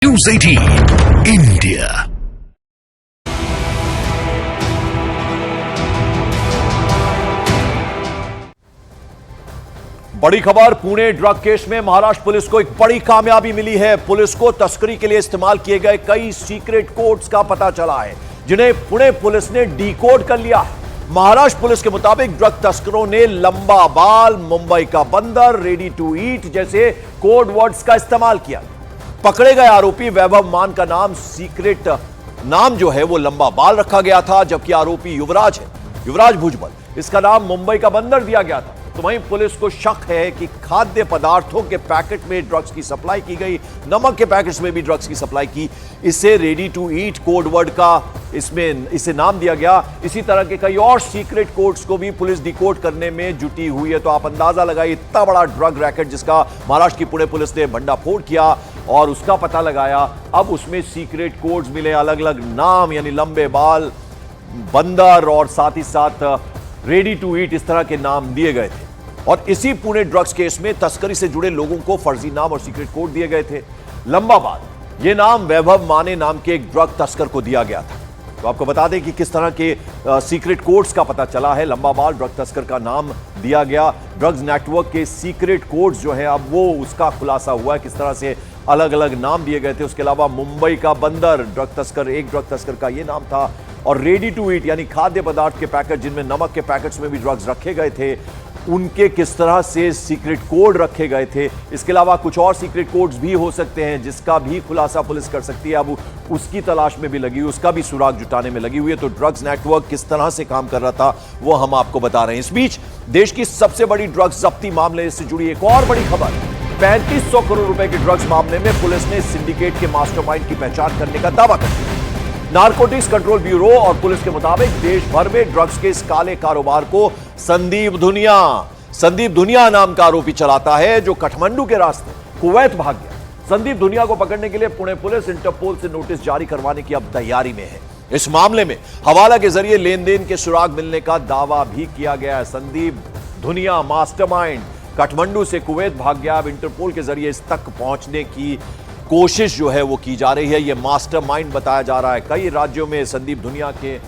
News 18 India। बड़ी खबर, Pune drug case में महाराष्ट्र पुलिस को एक बड़ी कामयाबी मिली है। पुलिस को तस्करी के लिए इस्तेमाल किए गए कई सीक्रेट कोड्स का पता चला है, जिन्हें पुणे पुलिस ने डिकोड कर लिया है। महाराष्ट्र पुलिस के मुताबिक ड्रग तस्करों ने लंबा बाल, मुंबई का बंदर, रेडी टू ईट जैसे कोड वर्ड्स का इस्तेमाल किया। पकड़े गए आरोपी वैभव मान का नाम सीक्रेट नाम जो है वो लंबा बाल रखा गया था, जबकि आरोपी युवराज है, युवराज भुजबल, इसका नाम मुंबई का बंदर दिया गया था। तो वहीं पुलिस को शक है कि खाद्य पदार्थों के पैकेट में ड्रग्स की सप्लाई की गई, नमक के पैकेट्स में भी ड्रग्स की सप्लाई की। इसे ready to eat code word का इसे नाम दिया गया। इसी तरह के कई और सीक्रेट कोड्स को भी पुलिस डिकोड करने में जुटी हुई है। तो आप अंदाजा लगाइए, इतना बड़ा ड्रग रैकेट जिसका महाराष्ट्र की पुणे पुलिस ने भंडाफोड़ किया और उसका पता लगाया। अब उसमें सीक्रेट कोड्स मिले, अलग अलग नाम, यानी लंबे बाल, बंदर और साथ ही साथ रेडी टू ईट, इस तरह के नाम दिए गए थे। और इसी पुणे ड्रग्स केस में तस्करी से जुड़े लोगों को फर्जी नाम और सीक्रेट कोड दिए गए थे। लंबा बाल, यह नाम वैभव माने नाम के एक ड्रग तस्कर को दिया गया था। तो आपको बता दें कि किस तरह के सीक्रेट कोड्स का पता चला है। लंबा बाल ड्रग तस्कर का नाम दिया गया। ड्रग्स नेटवर्क के सीक्रेट कोड्स जो है, अब वो उसका खुलासा हुआ है, किस तरह से अलग अलग नाम दिए गए थे। उसके अलावा मुंबई का बंदर ड्रग तस्कर, एक ड्रग तस्कर का यह नाम था। और रेडी टू ईट यानी खाद्य पदार्थ के पैकेट, जिनमें नमक के पैकेट्स में भी ड्रग्स रखे गए थे, उनके किस तरह से सीक्रेट कोड रखे गए थे। इसके अलावा कुछ और सीक्रेट कोड्स भी हो सकते हैं, जिसका भी खुलासा पुलिस कर सकती है। अब उसकी तलाश में भी लगी हुई, उसका भी सुराग जुटाने में लगी हुई है। तो ड्रग्स नेटवर्क किस तरह से काम कर रहा था वो हम आपको बता रहे हैं। इस बीच देश की सबसे बड़ी ड्रग्स जब्ती मामले से जुड़ी एक और बड़ी खबर। 3500 करोड़ रुपए के ड्रग्स मामले में पुलिस ने सिंडिकेट के मास्टरमाइंड की पहचान करने का दावा कर दिया। नारकोटिक्स कंट्रोल ब्यूरो और पुलिस के मुताबिक देश भर में ड्रग्स के इस काले कारोबार को संदीप धुनिया नाम का आरोपी चलाता है, जो काठमांडू के रास्ते कुवैत भाग गया। संदीप धुनिया को पकड़ने के लिए पुणे पुलिस इंटरपोल से नोटिस जारी करवाने की अब तैयारी में है। इस मामले में हवाला के जरिए लेन देन के सुराग मिलने का दावा भी किया गया है। संदीप धुनिया मास्टरमाइंड काठमांडू से कुवैत भाग गया। अब इंटरपोल के जरिए इस तक पहुंचने की कोशिश जो है वो की जा रही है। ये मास्टरमाइंड बताया जा रहा है। कई राज्यों में संदीप धुनिया के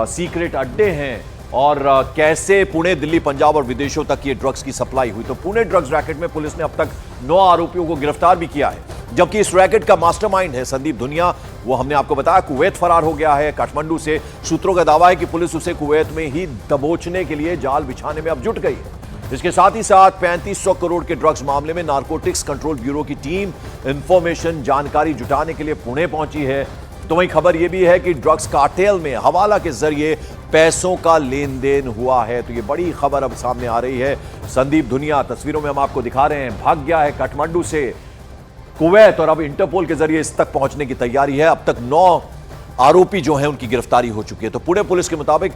सीक्रेट अड्डे हैं और कैसे पुणे, दिल्ली, पंजाब और विदेशों तक ये ड्रग्स की सप्लाई हुई। तो पुणे ड्रग्स रैकेट में पुलिस ने अब तक 9 आरोपियों को गिरफ्तार भी किया है, जबकि इस रैकेट का मास्टरमाइंड है संदीप धुनिया। वो हमने आपको बताया कुवैत फरार हो गया है काठमांडू से। सूत्रों का दावा है कि पुलिस उसे कुवैत में ही दबोचने के लिए जाल बिछाने में अब जुट गई है। इसके साथ ही साथ 3500 करोड़ के ड्रग्स मामले में नारकोटिक्स कंट्रोल ब्यूरो की टीम इंफॉर्मेशन, जानकारी जुटाने के लिए पुणे पहुंची है। तो वहीं खबर यह भी है कि ड्रग्स कार्टेल में हवाला के जरिए पैसों का लेन देन हुआ है। तो ये बड़ी खबर अब सामने आ रही है। संदीप धुनिया, तस्वीरों में हम आपको दिखा रहे हैं, भाग गया है काठमांडू से कुवैत और अब इंटरपोल के जरिए इस तक पहुंचने की तैयारी है। अब तक 9 आरोपी जो हैं उनकी गिरफ्तारी हो चुकी है। तो पुणे पुलिस के मुताबिक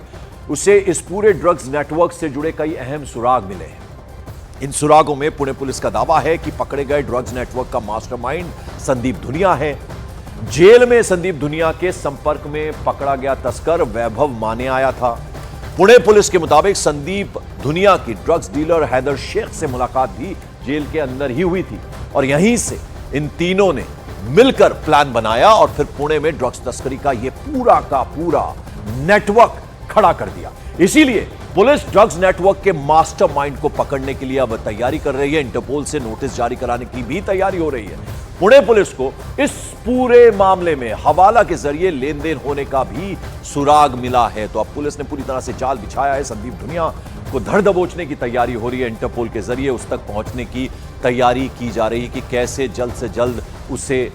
उसे इस पूरे ड्रग्स नेटवर्क से जुड़े कई अहम सुराग मिले हैं। इन सुरागों में पुणे पुलिस का दावा है कि पकड़े गए ड्रग्स नेटवर्क का मास्टरमाइंड संदीप धुनिया है। जेल में संदीप धुनिया के संपर्क में पकड़ा गया तस्कर वैभव माने आया था। पुणे पुलिस के मुताबिक संदीप धुनिया की ड्रग्स डीलर हैदर शेख से मुलाकात भी जेल के अंदर ही हुई थी और यहीं से इन तीनों ने मिलकर प्लान बनाया और फिर पुणे में ड्रग्स तस्करी का यह पूरा का पूरा नेटवर्क खड़ा कर दिया। इसीलिए पुलिस ड्रग्स नेटवर्क के मास्टरमाइंड को पकड़ने के लिए अब तैयारी कर रही है। इंटरपोल से नोटिस जारी कराने की भी तैयारी हो रही है। पुणे पुलिस को इस पूरे मामले में हवाला के जरिए लेन देन होने का भी सुराग मिला है। तो अब पुलिस ने पूरी तरह से जाल बिछाया है। संदीप धुनिया को धर दबोचने की तैयारी हो रही है। इंटरपोल के जरिए उस तक पहुंचने की तैयारी की जा रही है कि कैसे जल्द से जल्द उसे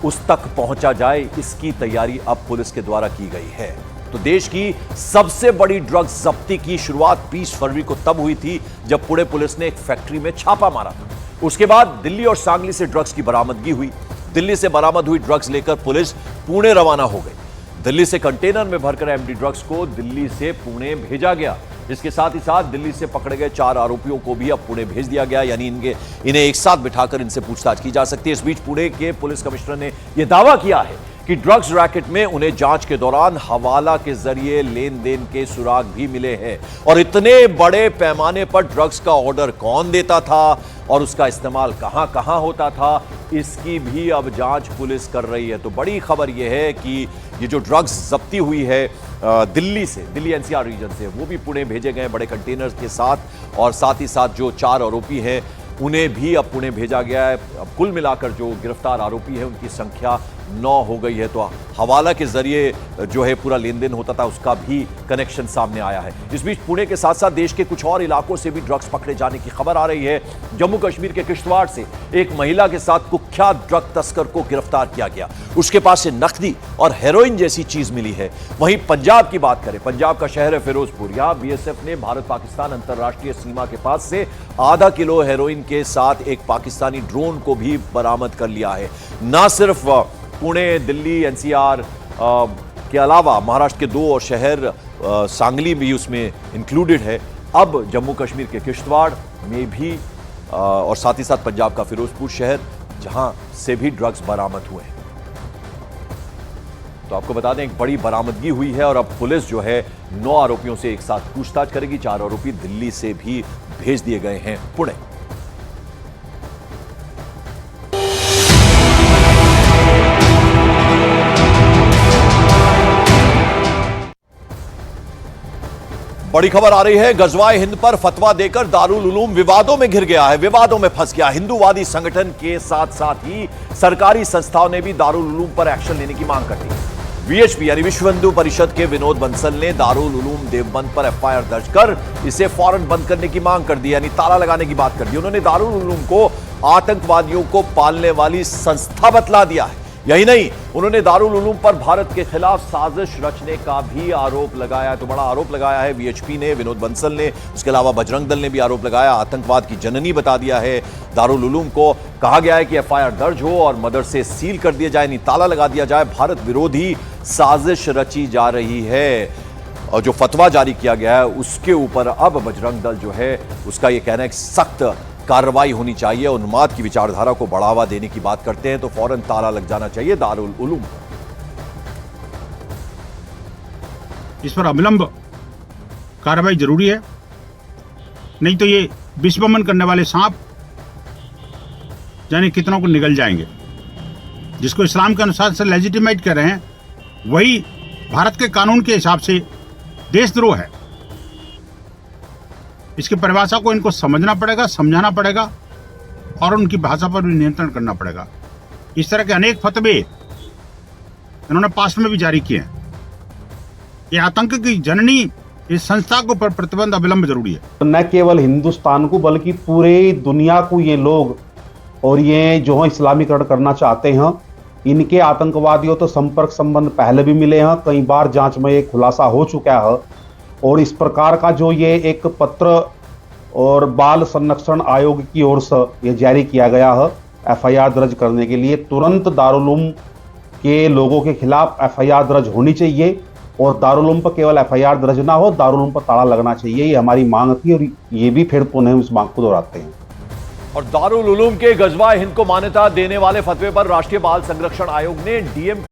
उस तक पहुंचा जाए, इसकी तैयारी अब पुलिस के द्वारा की गई है। तो देश की सबसे बड़ी ड्रग्स जब्ती की शुरुआत 20 फरवरी को तब हुई थी जब पुणे पुलिस ने एक फैक्ट्री में छापा मारा था। उसके बाद दिल्ली और सांगली से ड्रग्स की बरामदगी हुई। दिल्ली से बरामद हुई ड्रग्स लेकर पुलिस पुणे रवाना हो गई। दिल्ली से कंटेनर में भरकर एमडी ड्रग्स को दिल्ली से पुणे भेजा गया। इसके साथ ही साथ दिल्ली से पकड़े गए 4 आरोपियों को भी अब पुणे भेज दिया गया, यानी इन्हें एक साथ बिठाकर इनसे पूछताछ की जा सकती है। इस बीच पुणे के पुलिस कमिश्नर ने यह दावा किया है कि ड्रग्स रैकेट में उन्हें जांच के दौरान हवाला के जरिए लेन देन के सुराग भी मिले हैं। और इतने बड़े पैमाने पर ड्रग्स का ऑर्डर कौन देता था और उसका इस्तेमाल कहां कहां होता था, इसकी भी अब जांच पुलिस कर रही है। तो बड़ी खबर यह है कि ये जो ड्रग्स जब्ती हुई है दिल्ली से, दिल्ली एनसीआर रीजन से, वो भी पुणे भेजे गए बड़े कंटेनर्स के साथ। और साथ ही साथ जो 4 आरोपी हैं उन्हें भी अब पुणे भेजा गया है। अब कुल मिलाकर जो गिरफ्तार आरोपी हैं उनकी संख्या 9 हो गई है। तो हवाला के जरिए जो है पूरा लेन देन होता था उसका भी कनेक्शन सामने आया है। इस बीच पुणे के साथ साथ देश के कुछ और इलाकों से भी ड्रग्स पकड़े जाने की खबर आ रही है। जम्मू कश्मीर के किश्तवाड़ से एक महिला के साथ कुख्यात ड्रग तस्कर को गिरफ्तार किया गया। उसके पास से नकदी और हेरोइन जैसी चीज मिली है। वहीं पंजाब की बात करें, पंजाब का शहर है फिरोजपुर। यहां बीएसएफ ने भारत पाकिस्तान अंतरराष्ट्रीय सीमा के पास से आधा किलो हेरोइन के साथ एक पाकिस्तानी ड्रोन को भी बरामद कर लिया है। ना सिर्फ पुणे, दिल्ली एनसीआर के अलावा महाराष्ट्र के 2 और शहर सांगली भी उसमें इंक्लूडेड है। अब जम्मू कश्मीर के किश्तवाड़ में भी और साथ ही साथ पंजाब का फिरोजपुर शहर, जहां से भी ड्रग्स बरामद हुए हैं। तो आपको बता दें एक बड़ी बरामदगी हुई है और अब पुलिस जो है 9 आरोपियों से एक साथ पूछताछ करेगी। 4 आरोपी दिल्ली से भी भेज दिए गए हैं पुणे। बड़ी खबर आ रही है, गजवाए हिंद पर फतवा देकर दारुल उलूम विवादों में घिर गया है, विवादों में फंस गया। हिंदूवादी संगठन के साथ साथ ही सरकारी संस्थाओं ने भी दारुल उलूम पर एक्शन लेने की मांग कर दी। वीएचपी यानी विश्व हिंदू परिषद के विनोद बंसल ने दारुल उलूम देवबंद पर एफआईआर दर्ज कर इसे फौरन बंद करने की मांग कर दी, यानी ताला लगाने की बात कर दी। उन्होंने दारुल उलूम को आतंकवादियों को पालने वाली संस्था बतला दिया है। यही नहीं, उन्होंने दारुल उलूम पर भारत के खिलाफ साजिश रचने का भी आरोप लगाया है। तो बड़ा आरोप लगाया है वीएचपी ने, विनोद बंसल ने, उसके अलावा बजरंग दल ने भी आरोप लगाया। आतंकवाद की जननी बता दिया है दारुल उलूम को। कहा गया है कि एफआईआर दर्ज हो और मदरसे सील कर दिया जाए, ताला लगा दिया जाए। भारत विरोधी साजिश रची जा रही है। और जो फतवा जारी किया गया है उसके ऊपर अब बजरंग दल जो है उसका यह कहना है कि सख्त कार्रवाई होनी चाहिए। उन्माद की विचारधारा को बढ़ावा देने की बात करते हैं तो फौरन ताला लग जाना चाहिए दारुल उलूम। इस पर अविलंब कार्रवाई जरूरी है, नहीं तो ये विश्वमन करने वाले सांप जाने कितनों को निगल जाएंगे। जिसको इस्लाम के अनुसार से लेजिटिमेट कर रहे हैं वही भारत के कानून के हिसाब से देशद्रोह है। इसकी परिभाषा को इनको समझना पड़ेगा, समझाना पड़ेगा और उनकी भाषा पर भी नियंत्रण करना पड़ेगा। इस तरह के अनेक फतवे इन्होंने पास्ट में भी जारी किए हैं। ये आतंक की जननी इस संस्था के ऊपर प्रतिबंध अविलंब जरूरी है। न केवल हिंदुस्तान को बल्कि पूरे दुनिया को ये लोग और ये जो है इस्लामीकरण करना चाहते हैं। इनके आतंकवादियों तो संपर्क संबंध पहले भी मिले हैं, कई बार जांच में एक खुलासा हो चुका है। और इस प्रकार का जो ये एक पत्र और बाल संरक्षण आयोग की ओर से ये जारी किया गया है एफआईआर दर्ज करने के लिए, तुरंत दारुल उलूम के लोगों के खिलाफ एफआईआर दर्ज होनी चाहिए। और दारुल उलूम पर केवल एफआईआर दर्ज ना हो, दारुल उलूम पर ताला लगना चाहिए। ये हमारी मांग थी और ये भी फिर पुनः उस मांग को दोहराते हैं। और दारुल उलूम के गजवाए हिंद को मान्यता देने वाले फतवे पर राष्ट्रीय बाल संरक्षण आयोग ने डीएम